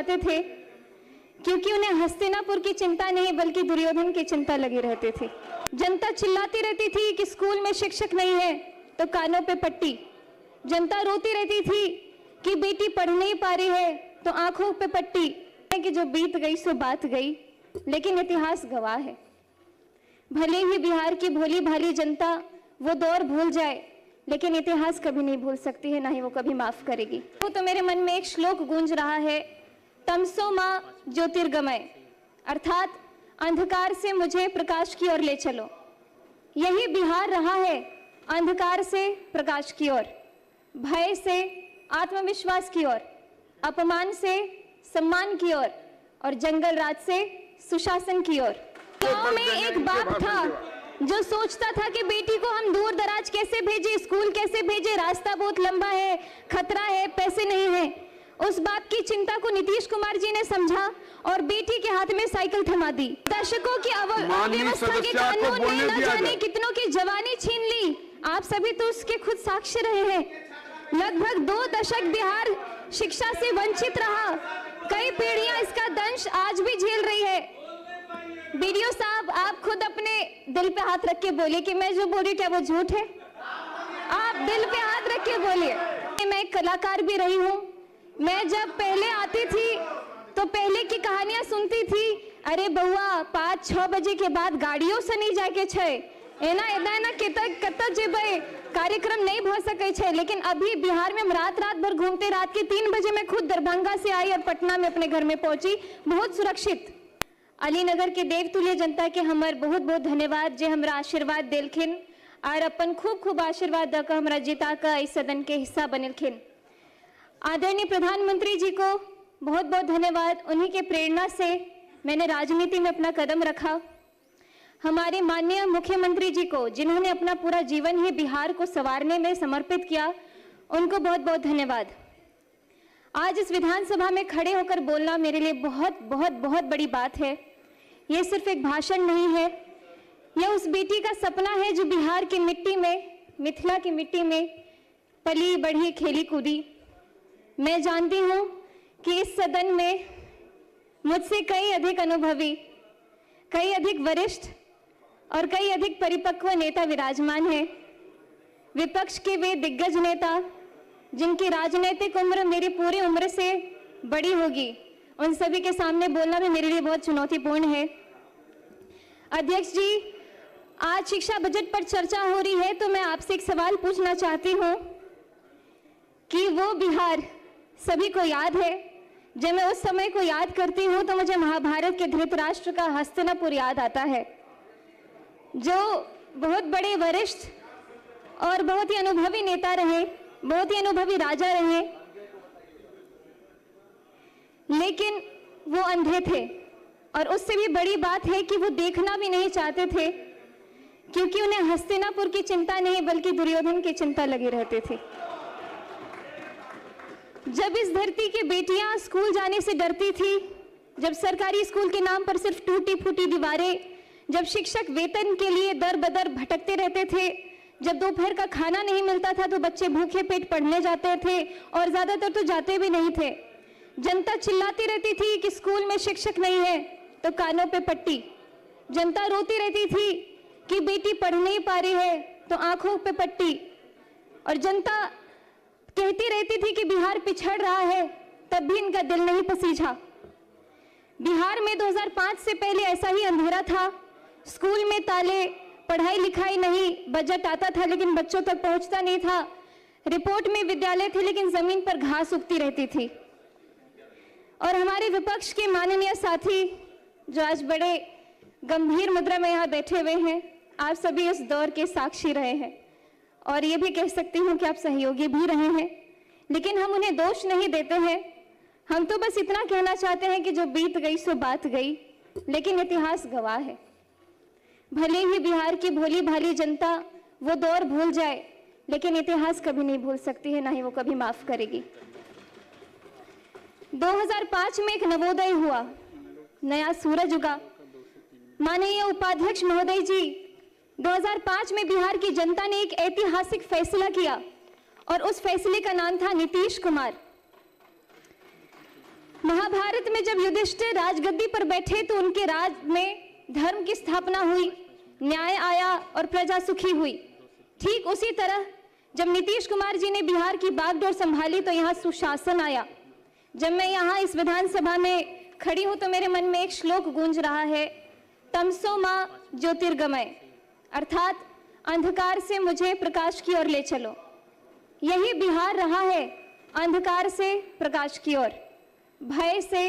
चाहते थे, क्योंकि उन्हें हस्तिनापुर की चिंता नहीं बल्कि दुर्योधन की चिंता लगी रहती थी। जनता चिल्लाती रहती थी कि स्कूल में शिक्षक नहीं है तो कानों पे पट्टी। जनता रोती रहती थी कि बेटी पढ़ नहीं पा रही है तो आंखों पे पट्टी। कि जो बीत गई सो बात गई, लेकिन इतिहास गवाह है। भले ही बिहार की भोली भाली जनता वो दौर भूल जाए, लेकिन इतिहास कभी नहीं भूल सकती है, ना ही वो कभी माफ करेगी। तो मेरे मन में एक श्लोक गूंज रहा है, तमसो माँ ज्योतिर्गमय, अर्थात अंधकार से मुझे प्रकाश की ओर ले चलो। यही बिहार रहा है, अंधकार से प्रकाश की ओर, भय से आत्मविश्वास की ओर, अपमान से सम्मान की ओर और जंगल राज से सुशासन की ओर। गांव में एक बाप था जो सोचता था कि बेटी को हम दूर दराज कैसे भेजें, स्कूल कैसे भेजें, रास्ता बहुत लंबा है, खतरा है, पैसे नहीं है। उस बाप की चिंता को नीतीश कुमार जी ने समझा और बेटी के हाथ में साइकिल थमा दी। दर्शकों की अव्यवस्था के कानून ने न जाने कितनों की जवानी छीन ली। आप सभी तो उसके खुद साक्षी रहे हैं। लगभग 2 दशक बिहार शिक्षा से वंचित रहा। कई पीढ़ियां इसका दंश आज भी झेल रही है। बीडीओ साहब, आप खुद अपने दिल पे हाथ रख के बोलिए कि मैं जो बोल रही क्या वो झूठ है। आप दिल पे हाथ रख के बोलिए। मैं एक कलाकार भी रही हूँ। मैं जब पहले आती थी तो पहले की कहानियां सुनती थी, अरे बउआ 5-6 बजे के बाद गाड़ियों से नहीं जाके छे एना कत जेबे, कार्यक्रम नहीं भ सके छे। लेकिन अभी बिहार में हम रात भर घूमते, रात के 3 बजे मैं खुद दरभंगा से आई और पटना में अपने घर में पहुंची, बहुत सुरक्षित। अलीनगर के देवतुल्य जनता के हमार बहुत बहुत धन्यवाद जे हमरा आशीर्वाद देलखिन और अपन खूब आशीर्वाद दक हमरा जिता का इस सदन के हिस्सा बनेलखिन। आदरणीय प्रधानमंत्री जी को बहुत बहुत धन्यवाद। उन्हीं के प्रेरणा से मैंने राजनीति में अपना कदम रखा। हमारे माननीय मुख्यमंत्री जी को, जिन्होंने अपना पूरा जीवन ही बिहार को संवारने में समर्पित किया, उनको बहुत बहुत धन्यवाद। आज इस विधानसभा में खड़े होकर बोलना मेरे लिए बहुत बड़ी बात है। ये सिर्फ एक भाषण नहीं है, यह उस बेटी का सपना है जो बिहार की मिट्टी में, मिथिला की मिट्टी में पली बढ़ी, खेली कूदी। मैं जानती हूँ कि इस सदन में मुझसे कई अधिक अनुभवी, कई अधिक वरिष्ठ और कई अधिक परिपक्व नेता विराजमान हैं। विपक्ष के वे दिग्गज नेता जिनकी राजनीतिक उम्र मेरी पूरी उम्र से बड़ी होगी, उन सभी के सामने बोलना भी मेरे लिए बहुत चुनौतीपूर्ण है। अध्यक्ष जी, आज शिक्षा बजट पर चर्चा हो रही है तो मैं आपसे एक सवाल पूछना चाहती हूँ कि वो बिहार सभी को याद है। जब मैं उस समय को याद करती हूँ तो मुझे महाभारत के धृतराष्ट्र का हस्तिनापुर याद आता है, जो बहुत बड़े वरिष्ठ और बहुत ही अनुभवी नेता रहे, बहुत ही अनुभवी राजा रहे, लेकिन वो अंधे थे। और उससे भी बड़ी बात है कि वो देखना भी नहीं चाहते थे, क्योंकि उन्हें हस्तिनापुर की चिंता नहीं बल्कि दुर्योधन की चिंता लगी रहती थी। जब इस धरती की बेटियां स्कूल जाने से डरती थी, जब सरकारी स्कूल के नाम पर सिर्फ टूटी फूटी दीवारें, जब शिक्षक वेतन के लिए दर बदर भटकते रहते थे, जब दोपहर का खाना नहीं मिलता था तो बच्चे भूखे पेट पढ़ने जाते थे और ज्यादातर तो जाते भी नहीं थे। जनता चिल्लाती रहती थी कि स्कूल में शिक्षक नहीं है तो कानों पे पट्टी। जनता रोती रहती थी कि बेटी पढ़ नहीं पा रही है तो आंखों पे पट्टी। और जनता कहती रहती थी कि बिहार पिछड़ रहा है, तब भी इनका दिल नहीं पसीझा। बिहार में 2005 से पहले ऐसा ही अंधेरा था। स्कूल में ताले, पढ़ाई लिखाई नहीं, बजट आता था लेकिन बच्चों तक पहुंचता नहीं था। रिपोर्ट में विद्यालय थे लेकिन जमीन पर घास उगती रहती थी। और हमारे विपक्ष के माननीय साथी जो आज बड़े गंभीर मुद्रा में यहाँ बैठे हुए हैं, आप सभी इस दौर के साक्षी रहे हैं और ये भी कह सकती हूँ कि आप सहयोगी भी रहे हैं, लेकिन हम उन्हें दोष नहीं देते हैं। हम तो बस इतना कहना चाहते हैं कि जो बीत गई सो बात गई, लेकिन इतिहास गवाह है। भले ही बिहार की भोली भाली जनता वो दौर भूल जाए, लेकिन इतिहास कभी नहीं भूल सकती है, ना ही वो कभी माफ करेगी। 2005 में एक नवोदय हुआ, नया सूरज उगा। माननीय उपाध्यक्ष महोदय जी, 2005 में बिहार की जनता ने एक ऐतिहासिक फैसला किया और उस फैसले का नाम था नीतीश कुमार। महाभारत में जब युधिष्ठिर राजगद्दी पर बैठे तो उनके राज में धर्म की स्थापना हुई, न्याय आया और प्रजा सुखी हुई। ठीक उसी तरह जब नीतीश कुमार जी ने बिहार की बागडोर संभाली तो यहाँ सुशासन आया। जब मैं यहाँ इस विधानसभा में खड़ी हूँ तो मेरे मन में एक श्लोक गूंज रहा है, तमसो मां ज्योतिर्गमय, अर्थात अंधकार से मुझे प्रकाश की ओर ले चलो। यही बिहार रहा है, अंधकार से प्रकाश की ओर, भय से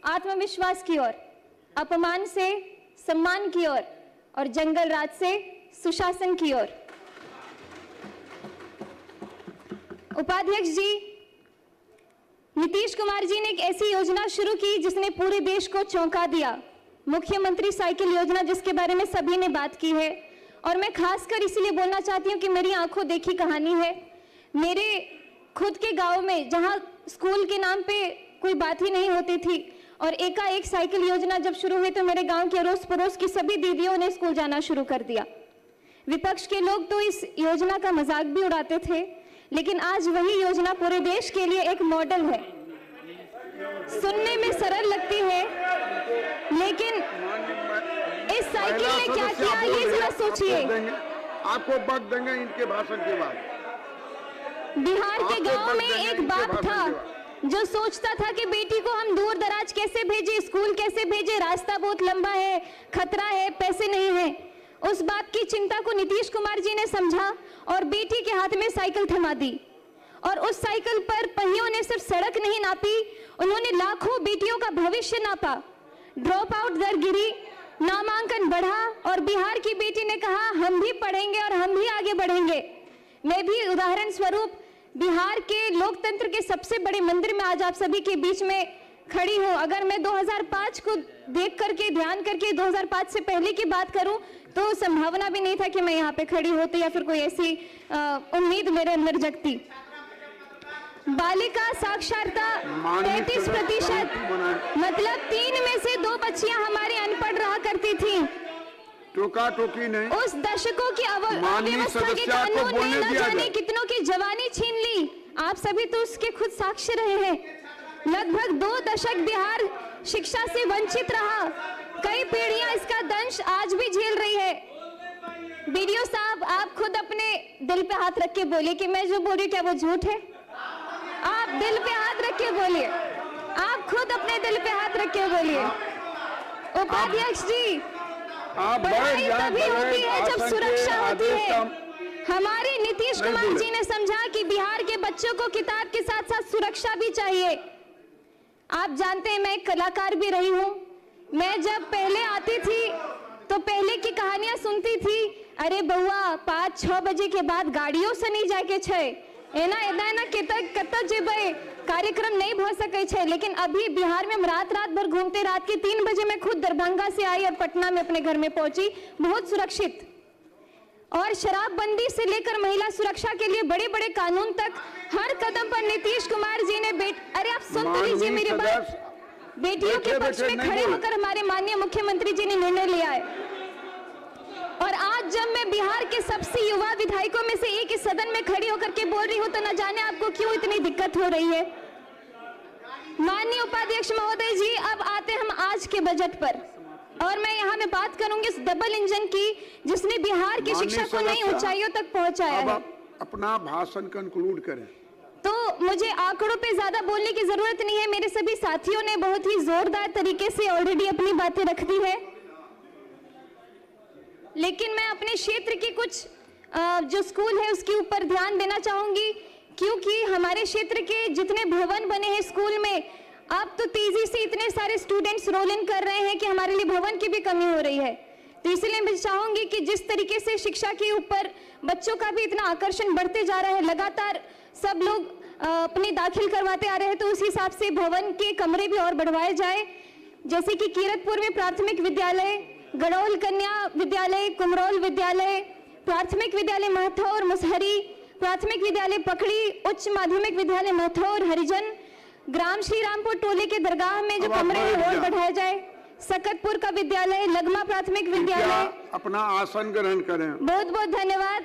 आत्मविश्वास की ओर, अपमान से सम्मान की ओर और जंगल राज से सुशासन की ओर। उपाध्यक्ष जी, नीतीश कुमार जी ने एक ऐसी योजना शुरू की जिसने पूरे देश को चौंका दिया, मुख्यमंत्री साइकिल योजना, जिसके बारे में सभी ने बात की है और मैं खासकर इसलिए बोलना चाहती हूँ कि मेरी आंखों देखी कहानी है। मेरे खुद के गांव में जहां स्कूल के नाम पे कोई बात ही नहीं होती थी और एकाएक साइकिल योजना जब शुरू हुई तो मेरे गांव के अड़ोस पड़ोस की सभी दीदियों ने स्कूल जाना शुरू कर दिया। विपक्ष के लोग तो इस योजना का मजाक भी उड़ाते थे, लेकिन आज वही योजना पूरे देश के लिए एक मॉडल है। सुनने में सरल लगती है, लेकिन इस साइकिल ने क्या किया ये जरा सोचिए। आपको वक्त देंगे इनके भाषण के बाद। बिहार के गांव में एक बाप था जो सोचता था कि बेटी को हम दूर दराज कैसे भेजे, स्कूल कैसे भेजे, रास्ता बहुत लंबा है, खतरा है, पैसे नहीं है। उस बाप की चिंता को नीतीश कुमार जी ने समझा और बेटी के हाथ में साइकिल थमा दी और उस साइकिल पर पहियों ने सिर्फ सड़क नहीं नापी, उन्होंने लाखों बेटियों का भविष्य नापा। ड्रॉप आउट दर गिरी, नामांकन बढ़ा और बिहार की बेटी ने कहा हम भी पढ़ेंगे और हम भी आगे बढ़ेंगे। मैं भी उदाहरण स्वरूप बिहार के लोकतंत्र के सबसे बड़े मंदिर में आज आप सभी के बीच में खड़ी हूँ। अगर मैं 2005 को देख करके ध्यान करके 2005 से पहले की बात करूं तो संभावना भी नहीं था कि मैं यहाँ पे खड़ी होती या फिर कोई ऐसी उम्मीद मेरे अंदर जगती। बालिका साक्षरता 33%, मतलब 3 में से 2 बच्चियां हमारी अनपढ़ रहा करती थी। टोका टोकी नहीं। उस दशकों की अव्यवस्था के कानून ने न जाने कितनों की जवानी छीन ली। आप सभी तो उसके खुद साक्षी रहे हैं। लगभग 2 दशक बिहार शिक्षा से वंचित रहा। कई पीढ़ियां इसका दंश आज भी झेल रही है। बीडीओ साहब, आप खुद अपने दिल पे हाथ रख के बोलिए कि मैं जो बोल रही हूँ क्या वो झूठ है। आप दिल पे हाथ रख के बोलिए, आप खुद अपने दिल पे हाथ रख के बोलिए। उपाध्यक्ष जी, पढ़ाई तभी होती है जब सुरक्षा होती है। हमारे नीतीश कुमार जी ने समझा कि बिहार के बच्चों को किताब के साथ साथ सुरक्षा भी चाहिए। आप जानते हैं मैं एक कलाकार भी रही हूँ। मैं जब पहले आती थी तो पहले की कहानियां सुनती थी, अरे बउआ 5-6 बजे के बाद गाड़ियों से नहीं जाके छे एना एना कत जेबे, कार्यक्रम नहीं भ सके छे। लेकिन अभी बिहार में हम रात भर घूमते, रात के 3 बजे मैं खुद दरभंगा से आई और पटना में अपने घर में पहुंची, बहुत सुरक्षित। और शराबबंदी से लेकर महिला सुरक्षा के लिए बड़े बड़े कानून तक हर कदम पर नीतीश कुमार जी ने अरे आप सुन तो लीजिए मेरी बात। बेटियों के पक्ष में खड़े होकर हमारे माननीय मुख्यमंत्री जी ने निर्णय लिया है। और आज जब मैं बिहार के सबसे युवा विधायकों में से एक इस सदन में खड़ी होकर के बोल रही हूं तो न जाने आपको क्यों इतनी दिक्कत हो रही है। माननीय उपाध्यक्ष महोदय जी, अब आते हम आज के बजट पर और मैं यहाँ में बात करूंगी इस डबल इंजन की जिसने बिहार की शिक्षा को नई ऊंचाइयों तक पहुंचाया है। अपना भाषण कंक्लूड करें। तो मुझे आंकड़ों पे ज्यादा बोलने की जरूरत नहीं है, मेरे सभी साथियों ने बहुत ही जोरदार तरीके से ऑलरेडी अपनी बातें रख दी है। लेकिन मैं अपने क्षेत्र के कुछ जो स्कूल है उसके ऊपर ध्यान देना चाहूंगी, क्योंकि हमारे क्षेत्र के जितने भवन बने हैं स्कूल में, अब तो तेजी से इतने सारे स्टूडेंट्स रोल इन कर रहे हैं कि हमारे लिए भवन की भी कमी हो रही है। तो इसलिए मैं चाहूंगी कि जिस तरीके से शिक्षा के ऊपर बच्चों का भी इतना आकर्षण बढ़ते जा रहा है, लगातार सब लोग अपने दाखिल करवाते आ रहे हैं, तो उस हिसाब से भवन के कमरे भी और बढ़वाए जाए। जैसे कि कीरतपुर में प्राथमिक विद्यालय, गड़ौल कन्या विद्यालय, कुमरौल विद्यालय, प्राथमिक विद्यालय महथौर मुसहरी, प्राथमिक विद्यालय पकड़ी, उच्च माध्यमिक विद्यालय महथौर हरिजन, ग्राम श्री रामपुर टोले के दरगाह में जो कमरे हैं और बढ़ाया जाए, सकतपुर का विद्यालय, लगमा प्राथमिक विद्यालय। अपना आसन ग्रहण करें। बहुत बहुत धन्यवाद।